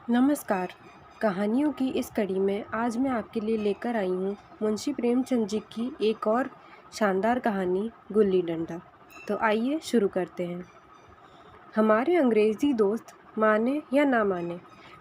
नमस्कार। कहानियों की इस कड़ी में आज मैं आपके लिए लेकर आई हूँ मुंशी प्रेमचंद जी की एक और शानदार कहानी गुल्ली डंडा। तो आइए शुरू करते हैं। हमारे अंग्रेज़ी दोस्त माने या ना माने,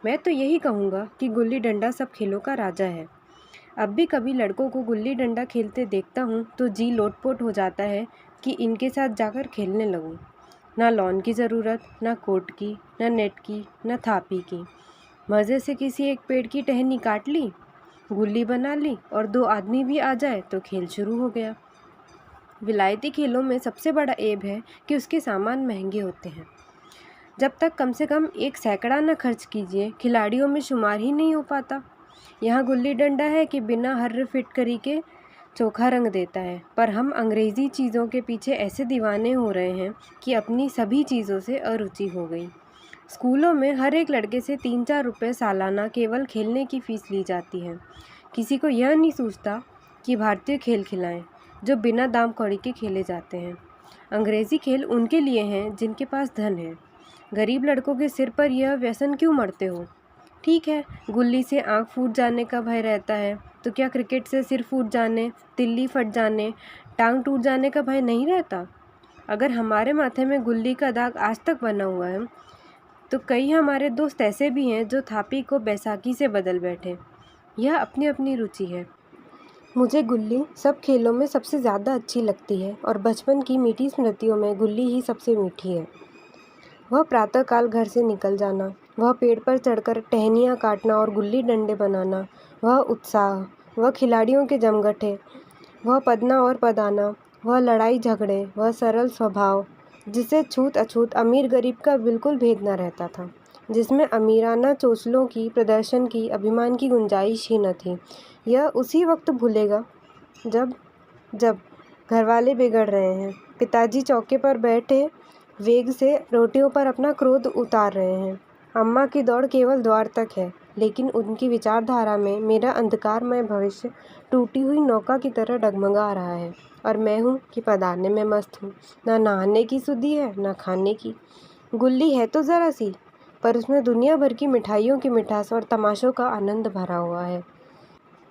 मैं तो यही कहूँगा कि गुल्ली डंडा सब खेलों का राजा है। अब भी कभी लड़कों को गुल्ली डंडा खेलते देखता हूँ तो जी लोटपोट हो जाता है कि इनके साथ जाकर खेलने लगूँ। ना लॉन की ज़रूरत, ना कोर्ट की, ना नेट की, ना थापी की। मज़े से किसी एक पेड़ की टहनी काट ली, गुल्ली बना ली और 2 आदमी भी आ जाए तो खेल शुरू हो गया। विलायती खेलों में सबसे बड़ा ऐब है कि उसके सामान महंगे होते हैं। जब तक कम से कम 1 सैकड़ा न खर्च कीजिए, खिलाड़ियों में शुमार ही नहीं हो पाता। यहाँ गुल्ली डंडा है कि बिना हर्र फिटकरी के चोखा रंग देता है, पर हम अंग्रेज़ी चीज़ों के पीछे ऐसे दीवाने हो रहे हैं कि अपनी सभी चीज़ों से अरुचि हो गई। स्कूलों में हर एक लड़के से 3-4 रुपये सालाना केवल खेलने की फ़ीस ली जाती है। किसी को यह नहीं सूझता कि भारतीय खेल खिलाएं, जो बिना दाम कौड़ी के खेले जाते हैं। अंग्रेज़ी खेल उनके लिए हैं जिनके पास धन है। गरीब लड़कों के सिर पर यह व्यसन क्यों मढ़ते हो? ठीक है, गुल्ली से आँख फूट जाने का भय रहता है, तो क्या क्रिकेट से सिर फूट जाने, तिल्ली फट जाने, टांग टूट जाने का भय नहीं रहता? अगर हमारे माथे में गुल्ली का दाग आज तक बना हुआ है, तो कई हमारे दोस्त ऐसे भी हैं जो थापी को बैसाखी से बदल बैठे। यह अपनी अपनी रुचि है। मुझे गुल्ली सब खेलों में सबसे ज़्यादा अच्छी लगती है और बचपन की मीठी स्मृतियों में गुल्ली ही सबसे मीठी है। वह प्रातःकाल घर से निकल जाना, वह पेड़ पर चढ़कर टहनियाँ काटना और गुल्ली डंडे बनाना, वह उत्साह, वह खिलाड़ियों के जमघटे, वह पदना और पदाना, वह लड़ाई झगड़े, वह सरल स्वभाव जिसे छूत अछूत अमीर गरीब का बिल्कुल भेद न रहता था, जिसमें अमीराना चोचलों की, प्रदर्शन की, अभिमान की गुंजाइश ही न थी। यह उसी वक्त भूलेगा जब जब घरवाले बिगड़ रहे हैं, पिताजी चौके पर बैठे वेग से रोटियों पर अपना क्रोध उतार रहे हैं, अम्मा की दौड़ केवल द्वार तक है, लेकिन उनकी विचारधारा में मेरा अंधकारमय भविष्य टूटी हुई नौका की तरह डगमगा रहा है और मैं हूँ कि पदाने में मस्त हूँ। ना नहाने की सुधि है, ना खाने की। गुल्ली है तो ज़रा सी, पर उसमें दुनिया भर की मिठाइयों की मिठास और तमाशों का आनंद भरा हुआ है।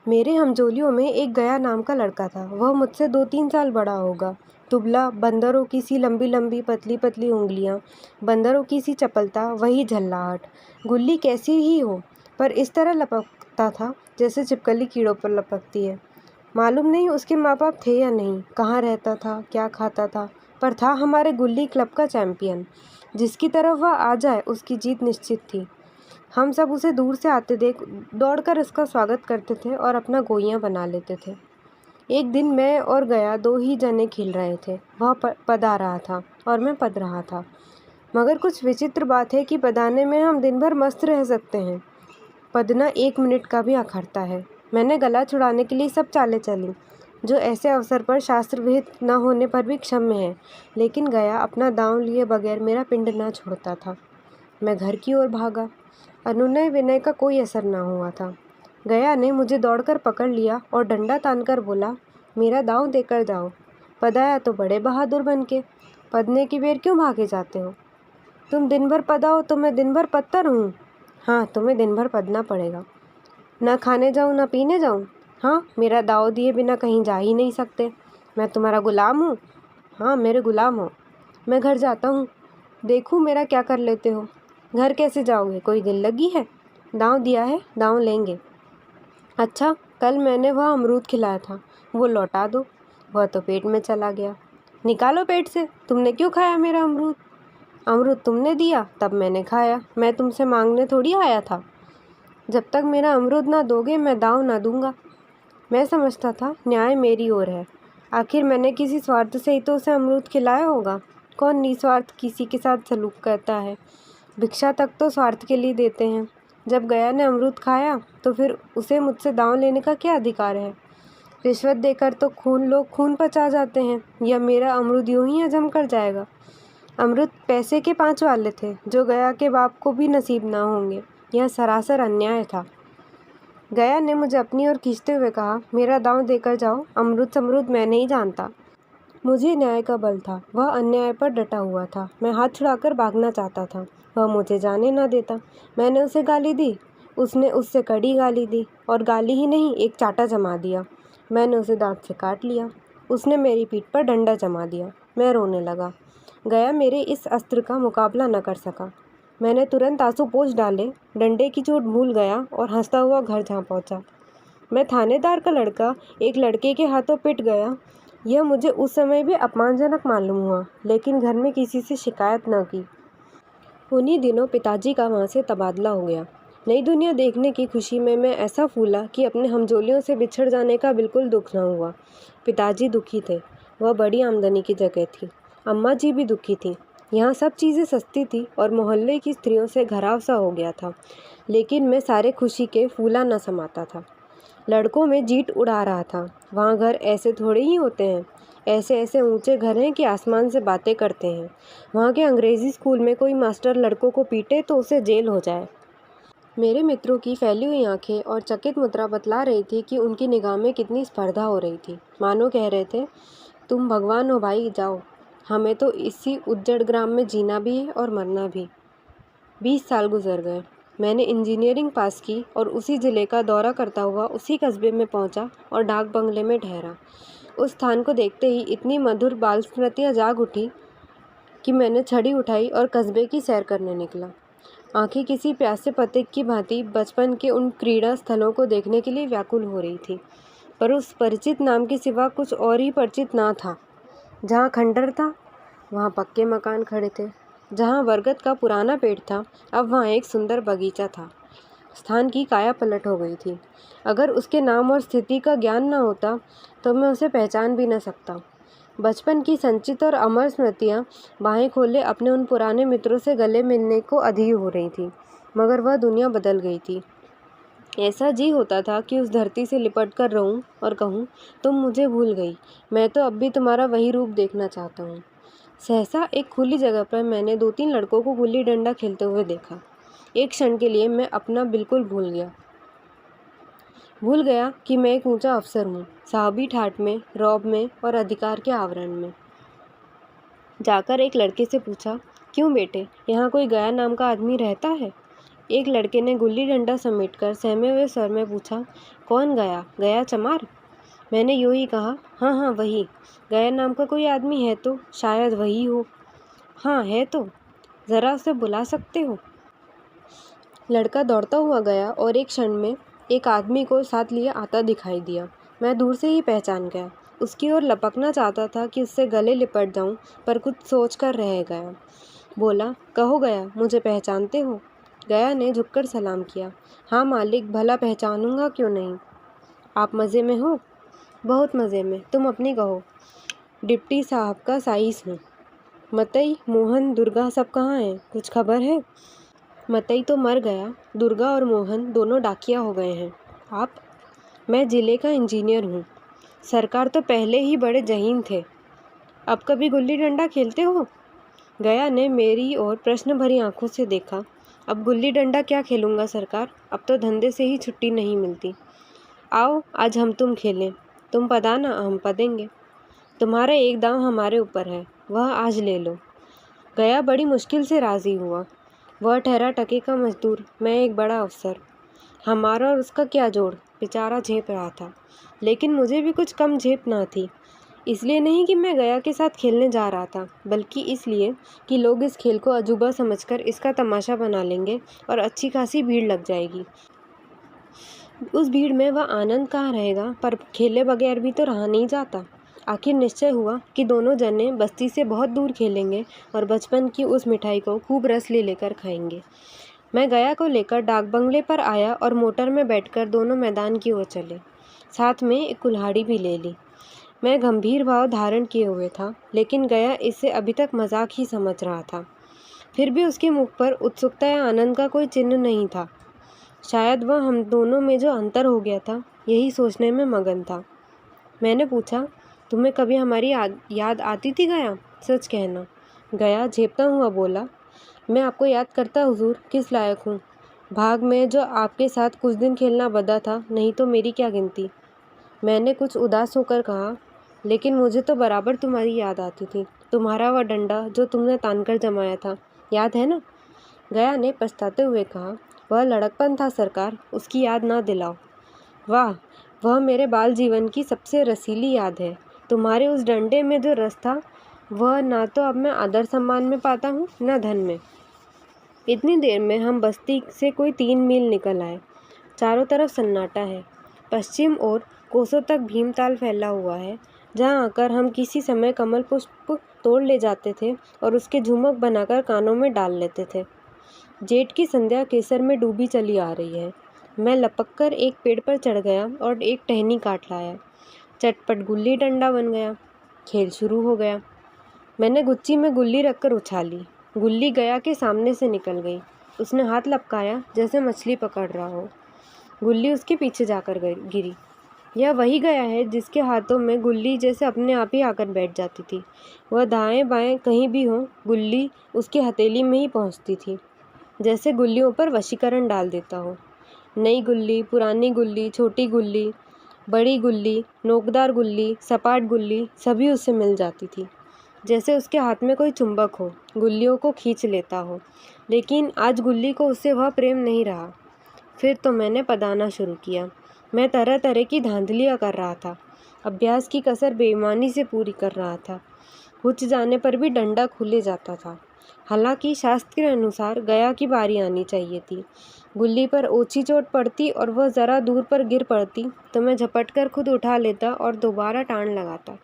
मेरे हमजोलियों में एक गया नाम का लड़का था। वह मुझसे 2-3 साल बड़ा होगा। दुबला, बंदरों की सी लंबी लंबी पतली पतली उंगलियां, बंदरों की सी चपलता, वही झल्लाहट। गुल्ली कैसी ही हो, पर इस तरह लपकता था जैसे छिपकली कीड़ों पर लपकती है। मालूम नहीं उसके माँ बाप थे या नहीं, कहाँ रहता था, क्या खाता था, पर था हमारे गुल्ली क्लब का चैम्पियन। जिसकी तरफ वह आ जाए उसकी जीत निश्चित थी। हम सब उसे दूर से आते देख दौड़कर उसका स्वागत करते थे और अपना गोइयाँ बना लेते थे। एक दिन मैं और गया 2 ही जने खेल रहे थे। वह पदा रहा था और मैं पद रहा था। मगर कुछ विचित्र बात है कि पदाने में हम दिन भर मस्त रह सकते हैं, पदना 1 मिनट का भी अखरता है। मैंने गला छुड़ाने के लिए सब चालें चली, जो ऐसे अवसर पर शास्त्र विहित न होने पर भी क्षम्य है, लेकिन गया अपना दांव लिए बगैर मेरा पिंड न छोड़ता था। मैं घर की ओर भागा। अनुनय विनय का कोई असर न हुआ था। गया ने मुझे दौड़कर पकड़ लिया और डंडा तानकर बोला, मेरा दांव देकर जाओ। पदाया तो बड़े बहादुर बन के, पदने की बेर क्यों भागे जाते हो? तुम दिन भर पदाओ तो मैं दिन भर पदता रहूं? हाँ, तुम्हें दिन भर पदना पड़ेगा। न खाने जाऊं न पीने जाऊं? हाँ, मेरा दाव दिए बिना कहीं जा ही नहीं सकते। मैं तुम्हारा गुलाम हूँ? हाँ, मेरे गुलाम हो। मैं घर जाता हूँ, देखूँ मेरा क्या कर लेते हो। घर कैसे जाओगे, कोई दिल लगी है? दांव दिया है, दांव लेंगे। अच्छा, कल मैंने वह अमरूद खिलाया था, वो लौटा दो। वह तो पेट में चला गया। निकालो पेट से, तुमने क्यों खाया मेरा अमरूद? अमरूद तुमने दिया तब मैंने खाया, मैं तुमसे मांगने थोड़ी आया था। जब तक मेरा अमरूद ना दोगे मैं दांव ना दूंगा। मैं समझता था न्याय मेरी ओर है। आखिर मैंने किसी स्वार्थ से ही तो उसे अमरूद खिलाया होगा। कौन निस्वार्थ किसी के साथ सलूक करता है? भिक्षा तक तो स्वार्थ के लिए देते हैं। जब गया ने अमरूद खाया तो फिर उसे मुझसे दांव लेने का क्या अधिकार है? रिश्वत देकर तो लोग खून पचा जाते हैं, या मेरा अमरूद यूं ही हजम कर जाएगा? अमरूद पैसे के 5 वाले थे, जो गया के बाप को भी नसीब ना होंगे। यह सरासर अन्याय था। गया ने मुझे अपनी ओर खींचते हुए कहा, मेरा दांव देकर जाओ, अमरूद समरूद मैं नहीं जानता। मुझे न्याय का बल था, वह अन्याय पर डटा हुआ था। मैं हाथ छुड़ाकर भागना चाहता था, वह मुझे जाने न देता। मैंने उसे गाली दी, उसने उससे कड़ी गाली दी, और गाली ही नहीं, एक चाटा जमा दिया। मैंने उसे दांत से काट लिया, उसने मेरी पीठ पर डंडा जमा दिया। मैं रोने लगा। गया मेरे इस अस्त्र का मुकाबला न कर सका। मैंने तुरंत आंसू पोंछ डाले, डंडे की चोट भूल गया और हंसता हुआ घर जा पहुंचा। मैं थानेदार का लड़का एक लड़के के हाथों पिट गया, यह मुझे उस समय भी अपमानजनक मालूम हुआ, लेकिन घर में किसी से शिकायत न की। उन्हीं दिनों पिताजी का वहाँ से तबादला हो गया। नई दुनिया देखने की खुशी में मैं ऐसा फूला कि अपने हमजोलियों से बिछड़ जाने का बिल्कुल दुख न हुआ। पिताजी दुखी थे, वह बड़ी आमदनी की जगह थी। अम्मा जी भी दुखी थी। यहाँ सब चीज़ें सस्ती थी और मोहल्ले की स्त्रियों से घराव सा हो गया था, लेकिन मैं सारे खुशी के फूला न समाता था। लड़कों में जीट उड़ा रहा था। वहाँ घर ऐसे थोड़े ही होते हैं, ऐसे ऐसे ऊंचे घर हैं कि आसमान से बातें करते हैं। वहाँ के अंग्रेज़ी स्कूल में कोई मास्टर लड़कों को पीटे तो उसे जेल हो जाए। मेरे मित्रों की फैली हुई आंखें और चकित मुद्रा बतला रही थी कि उनकी निगाह में कितनी स्पर्धा हो रही थी। मानो कह रहे थे, तुम भगवान हो भाई, जाओ, हमें तो इसी उज्जड़ ग्राम में जीना भी है और मरना भी। 20 साल गुजर गए। मैंने इंजीनियरिंग पास की और उसी ज़िले का दौरा करता हुआ उसी कस्बे में पहुंचा और डाक बंगले में ठहरा। उस स्थान को देखते ही इतनी मधुर बाल स्मृतियाँ जाग उठी कि मैंने छड़ी उठाई और कस्बे की सैर करने निकला। आंखें किसी प्यासे पथिक की भांति बचपन के उन क्रीड़ा स्थलों को देखने के लिए व्याकुल हो रही थी, पर उस परिचित नाम के सिवा कुछ और ही परिचित ना था। जहाँ खंडर था, वहाँ पक्के मकान खड़े थे। जहाँ बरगद का पुराना पेड़ था, अब वहाँ एक सुंदर बगीचा था। स्थान की काया पलट हो गई थी। अगर उसके नाम और स्थिति का ज्ञान न होता तो मैं उसे पहचान भी न सकता। बचपन की संचित और अमर स्मृतियाँ बाहें खोले अपने उन पुराने मित्रों से गले मिलने को अधीर हो रही थी, मगर वह दुनिया बदल गई थी। ऐसा जी होता था कि उस धरती से लिपट कर रहूं और कहूं, तुम मुझे भूल गई, मैं तो अब भी तुम्हारा वही रूप देखना चाहता हूँ। सहसा एक खुली जगह पर मैंने 2-3 लड़कों को गुल्ली डंडा खेलते हुए देखा। एक क्षण के लिए मैं अपना बिल्कुल भूल गया कि मैं एक ऊंचा अफसर हूँ, साहबी ठाठ में, रौब में और अधिकार के आवरण में। जाकर एक लड़के से पूछा, क्यों बेटे, यहाँ कोई गया नाम का आदमी रहता है? एक लड़के ने गुल्ली डंडा समेटकर सहमे हुए स्वर में पूछा, कौन गया? गया चमार? मैंने यूं ही कहा, हाँ हाँ वही। गया नाम का कोई आदमी है तो शायद वही हो। हाँ है तो, ज़रा उसे बुला सकते हो? लड़का दौड़ता हुआ गया और एक क्षण में एक आदमी को साथ लिए आता दिखाई दिया। मैं दूर से ही पहचान गया। उसकी ओर लपकना चाहता था कि उससे गले लिपट जाऊं, पर कुछ सोच कर रह गया। बोला, कहो गया, मुझे पहचानते हो? गया ने झुककर सलाम किया। हाँ मालिक, भला पहचानूंगा क्यों नहीं। आप मज़े में हो? बहुत मज़े में, तुम अपनी कहो। डिप्टी साहब का साइस हूँ। मतई, मोहन, दुर्गा सब कहाँ हैं? कुछ खबर है? मतई तो मर गया, दुर्गा और मोहन दोनों डाकिया हो गए हैं। आप? मैं ज़िले का इंजीनियर हूँ। सरकार तो पहले ही बड़े जहीन थे। अब कभी गुल्ली डंडा खेलते हो? गया ने मेरी ओर प्रश्न भरी आंखों से देखा। अब गुल्ली डंडा क्या खेलूँगा सरकार, अब तो धंधे से ही छुट्टी नहीं मिलती। आओ आज हम तुम खेलें, तुम पदाना हम पदेंगे। तुम्हारा एक दांव हमारे ऊपर है, वह आज ले लो। गया बड़ी मुश्किल से राज़ी हुआ। वह ठहरा टके का मजदूर, मैं एक बड़ा अफसर। हमारा और उसका क्या जोड़, बेचारा झेप रहा था। लेकिन मुझे भी कुछ कम झेप ना थी। इसलिए नहीं कि मैं गया के साथ खेलने जा रहा था, बल्कि इसलिए कि लोग इस खेल को अजूबा समझकर इसका तमाशा बना लेंगे और अच्छी खासी भीड़ लग जाएगी। उस भीड़ में वह आनंद कहाँ रहेगा, पर खेले बगैर भी तो रहा नहीं जाता। आखिर निश्चय हुआ कि दोनों जने बस्ती से बहुत दूर खेलेंगे और बचपन की उस मिठाई को खूब रस ले लेकर खाएंगे। मैं गया को लेकर डाक बंगले पर आया और मोटर में बैठकर दोनों मैदान की ओर चले। साथ में एक कुल्हाड़ी भी ले ली। मैं गंभीर भाव धारण किए हुए था, लेकिन गया इसे अभी तक मजाक ही समझ रहा था। फिर भी उसके मुख पर उत्सुकता या आनंद का कोई चिन्ह नहीं था। शायद वह हम दोनों में जो अंतर हो गया था, यही सोचने में मगन था। मैंने पूछा, तुम्हें कभी हमारी याद आती थी गया? सच कहना। गया झेपता हुआ बोला, मैं आपको याद करता हुजूर, किस लायक हूँ। भाग में जो आपके साथ कुछ दिन खेलना बदा था, नहीं तो मेरी क्या गिनती। मैंने कुछ उदास होकर कहा, लेकिन मुझे तो बराबर तुम्हारी याद आती थी। तुम्हारा वह डंडा जो तुमने तानकर जमाया था, याद है ना? गया ने पछताते हुए कहा। वह लड़कपन था सरकार, उसकी याद ना दिलाओ। वाह, वह मेरे बाल जीवन की सबसे रसीली याद है। तुम्हारे उस डंडे में जो रस था, वह ना तो अब मैं आदर सम्मान में पाता हूँ, न धन में। इतनी देर में हम बस्ती से कोई 3 मील निकल आए। चारों तरफ सन्नाटा है। पश्चिम ओर कोसों तक भीमताल फैला हुआ है, जहाँ आकर हम किसी समय कमल पुष्प तोड़ ले जाते थे और उसके झुमक बनाकर कानों में डाल लेते थे। जेठ की संध्या केसर में डूबी चली आ रही है। मैं लपक कर एक पेड़ पर चढ़ गया और एक टहनी काट लाया। चटपट गुल्ली डंडा बन गया। खेल शुरू हो गया। मैंने गुच्ची में गुल्ली रखकर उछाली। गुल्ली गया के सामने से निकल गई। उसने हाथ लपकाया जैसे मछली पकड़ रहा हो। गुल्ली उसके पीछे जाकर गिरी। यह वही गया है जिसके हाथों में गुल्ली जैसे अपने आप ही आकर बैठ जाती थी। वह दाएं बाएं कहीं भी हो, गुल्ली उसकी हथेली में ही पहुंचती थी, जैसे गुल्लियों पर वशीकरण डाल देता हो। नई गुल्ली, पुरानी गुल्ली, छोटी गुल्ली, बड़ी गुल्ली, नोकदार गुल्ली, सपाट गुल्ली, सभी उससे मिल जाती थी, जैसे उसके हाथ में कोई चुंबक हो, गुल्लियों को खींच लेता हो। लेकिन आज गुल्ली को उससे वह प्रेम नहीं रहा। फिर तो मैंने पदाना शुरू किया। मैं तरह तरह की धांधलियाँ कर रहा था। अभ्यास की कसर बेईमानी से पूरी कर रहा था। हुच जाने पर भी डंडा खुले जाता था। हालांकि शास्त्र के अनुसार गया की बारी आनी चाहिए थी। गुल्ली पर ओछी चोट पड़ती और वह ज़रा दूर पर गिर पड़ती तो मैं झपट कर खुद उठा लेता और दोबारा टाण लगाता।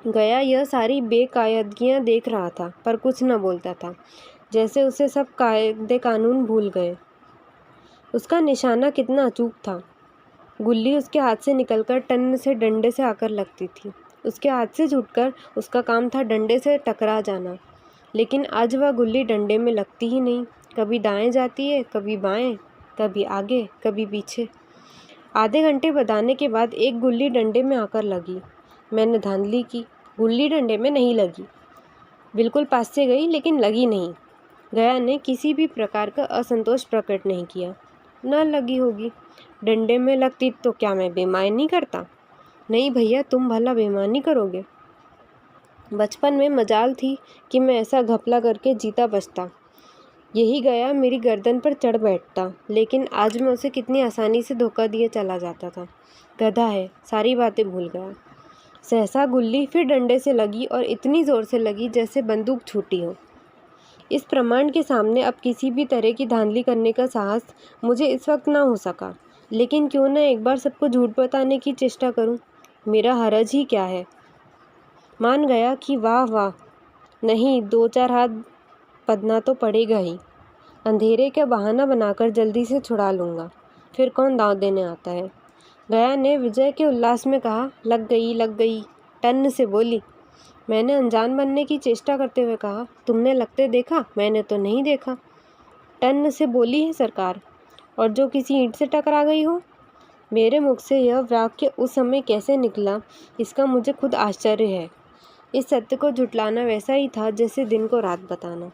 गया यह सारी बेकायदगियाँ देख रहा था, पर कुछ न बोलता था, जैसे उसे सब कायदे कानून भूल गए। उसका निशाना कितना अचूक था। गुल्ली उसके हाथ से निकलकर टन से डंडे से आकर लगती थी। उसके हाथ से छूटकर उसका काम था डंडे से टकरा जाना। लेकिन आज वह गुल्ली डंडे में लगती ही नहीं। कभी दाएं जाती है, कभी बाएं, कभी आगे, कभी पीछे। आधे घंटे बदाने के बाद एक गुल्ली डंडे में आकर लगी। मैंने धांधली की। गुल्ली डंडे में नहीं लगी। बिल्कुल पास से गई, लेकिन लगी नहीं। गया ने किसी भी प्रकार का असंतोष प्रकट नहीं किया। न लगी होगी। डंडे में लगती तो क्या मैं बेईमानी करता? नहीं भैया, तुम भला बेईमानी करोगे? बचपन में मजाल थी कि मैं ऐसा घपला करके जीता बचता। यही गया मेरी गर्दन पर चढ़ बैठता, लेकिन आज मैं उसे कितनी आसानी से धोखा दिए चला जाता था। गधा है, सारी बातें भूल गया। सहसा गुल्ली फिर डंडे से लगी और इतनी ज़ोर से लगी जैसे बंदूक छूटी हो। इस प्रमाण के सामने अब किसी भी तरह की धांधली करने का साहस मुझे इस वक्त ना हो सका। लेकिन क्यों न एक बार सबको झूठ बताने की चेष्टा करूं? मेरा हरज ही क्या है? मान गया कि वाह वाह, नहीं 2-4 हाथ पदना तो पड़ेगा ही। अंधेरे का बहाना बनाकर जल्दी से छुड़ा लूँगा। फिर कौन दांव देने आता है? गया ने विजय के उल्लास में कहा। लग गई, लग गई, टन से बोली। मैंने अनजान बनने की चेष्टा करते हुए कहा। तुमने लगते देखा? मैंने तो नहीं देखा। टन से बोली है सरकार, और जो किसी ईंट से टकरा गई हो। मेरे मुख से यह वाक्य उस समय कैसे निकला, इसका मुझे खुद आश्चर्य है। इस सत्य को झुटलाना वैसा ही था जैसे दिन को रात बताना।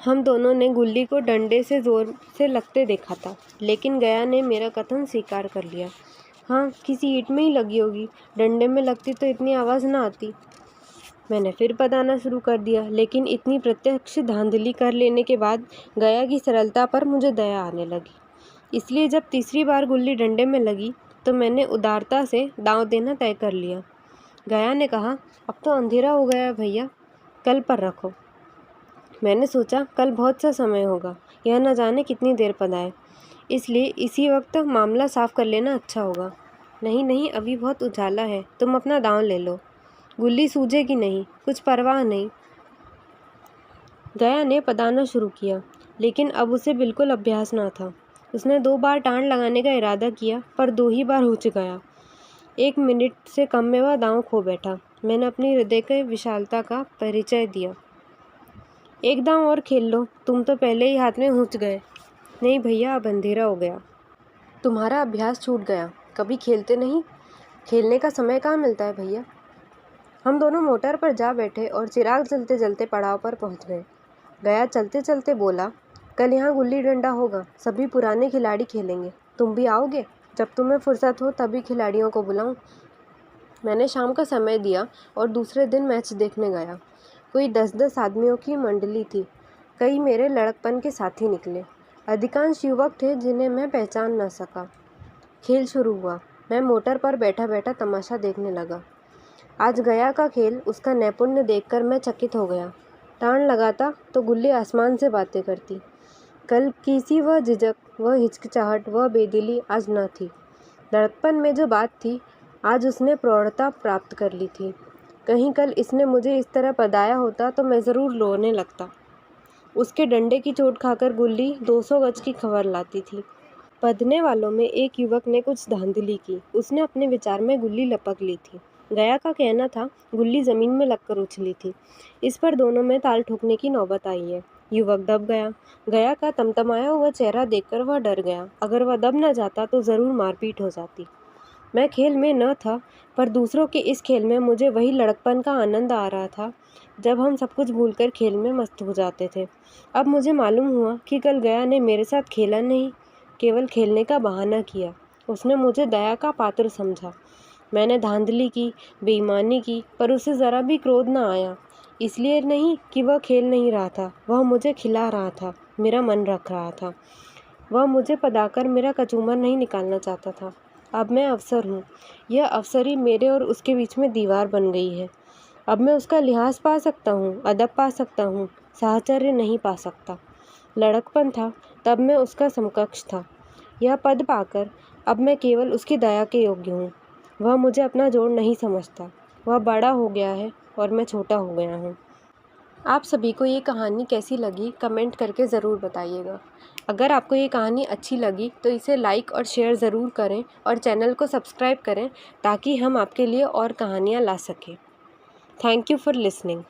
हम दोनों ने गुल्ली को डंडे से जोर से लगते देखा था, लेकिन गया ने मेरा कथन स्वीकार कर लिया। हाँ, किसी ईंट में ही लगी होगी। डंडे में लगती तो इतनी आवाज़ ना आती। मैंने फिर पदाना शुरू कर दिया, लेकिन इतनी प्रत्यक्ष धांधली कर लेने के बाद गया की सरलता पर मुझे दया आने लगी। इसलिए जब तीसरी बार गुल्ली डंडे में लगी तो मैंने उदारता से दांव देना तय कर लिया। गया ने कहा, अब तो अंधेरा हो गया है भैया, कल पर रखो। मैंने सोचा कल बहुत सा समय होगा, यह न जाने कितनी देर पदाए, इसलिए इसी वक्त मामला साफ कर लेना अच्छा होगा। नहीं नहीं, अभी बहुत उजाला है, तुम अपना दांव ले लो। गुल्ली सूझेगी नहीं, कुछ परवाह नहीं। गया ने पदाना शुरू किया, लेकिन अब उसे बिल्कुल अभ्यास ना था। उसने 2 बार टाण लगाने का इरादा किया, पर 2 ही बार हुच गया। 1 मिनट से कम में वह दांव खो बैठा। मैंने अपनी हृदय के विशालता का परिचय दिया। एक दांव और खेल लो, तुम तो पहले ही हाथ में हुच गए। नहीं भैया, अब अंधेरा हो गया। तुम्हारा अभ्यास छूट गया, कभी खेलते नहीं। खेलने का समय कहाँ मिलता है भैया। हम दोनों मोटर पर जा बैठे और चिराग जलते जलते पड़ाव पर पहुंच गए। गया चलते चलते बोला, कल यहाँ गुल्ली डंडा होगा, सभी पुराने खिलाड़ी खेलेंगे, तुम भी आओगे? जब तुम्हें फुर्सत हो तभी खिलाड़ियों को बुलाऊं। मैंने शाम का समय दिया और दूसरे दिन मैच देखने गया। कोई 10-10 आदमियों की मंडली थी। कई मेरे लड़कपन के साथी निकले। अधिकांश युवक थे जिन्हें मैं पहचान न सका। खेल शुरू हुआ। मैं मोटर पर बैठा बैठा तमाशा देखने लगा। आज गया का खेल, उसका नैपुण्य देखकर मैं चकित हो गया। टाण लगाता तो गुल्ली आसमान से बातें करती। कल की सी वह झिझक, वह हिचकिचाहट, वह बेदिली आज न थी। लड़कपन में जो बात थी, आज उसने प्रौढ़ता प्राप्त कर ली थी। कहीं कल इसने मुझे इस तरह पदाया होता तो मैं ज़रूर रोने लगता। उसके डंडे की चोट खाकर गुल्ली 200 गज की खबर लाती थी। पदने वालों में एक युवक ने कुछ धांधली की। उसने अपने विचार में गुल्ली लपक ली थी। गया का कहना था गुल्ली ज़मीन में लगकर उछली थी। इस पर दोनों में ताल ठोकने की नौबत आई है। युवक दब गया। गया का तमतमाया हुआ चेहरा देखकर वह डर गया। अगर वह दब न जाता तो ज़रूर मारपीट हो जाती। मैं खेल में न था, पर दूसरों के इस खेल में मुझे वही लड़कपन का आनंद आ रहा था जब हम सब कुछ भूलकर खेल में मस्त हो जाते थे। अब मुझे मालूम हुआ कि कल गया ने मेरे साथ खेला नहीं, केवल खेलने का बहाना किया। उसने मुझे दया का पात्र समझा। मैंने धांधली की, बेईमानी की, पर उसे ज़रा भी क्रोध न आया। इसलिए नहीं कि वह खेल नहीं रहा था, वह मुझे खिला रहा था, मेरा मन रख रहा था। वह मुझे पदाकर मेरा कचूमर नहीं निकालना चाहता था। अब मैं अफसर हूँ। यह अफसरी मेरे और उसके बीच में दीवार बन गई है। अब मैं उसका लिहाज पा सकता हूँ, अदब पा सकता हूँ, साहचर्य नहीं पा सकता। लड़कपन था तब मैं उसका समकक्ष था। यह पद पाकर अब मैं केवल उसकी दया के योग्य हूँ। वह मुझे अपना जोड़ नहीं समझता। वह बड़ा हो गया है और मैं छोटा हो गया हूँ। आप सभी को ये कहानी कैसी लगी कमेंट करके ज़रूर बताइएगा। अगर आपको ये कहानी अच्छी लगी तो इसे लाइक और शेयर ज़रूर करें और चैनल को सब्सक्राइब करें ताकि हम आपके लिए और कहानियाँ ला सकें। Thank you for listening.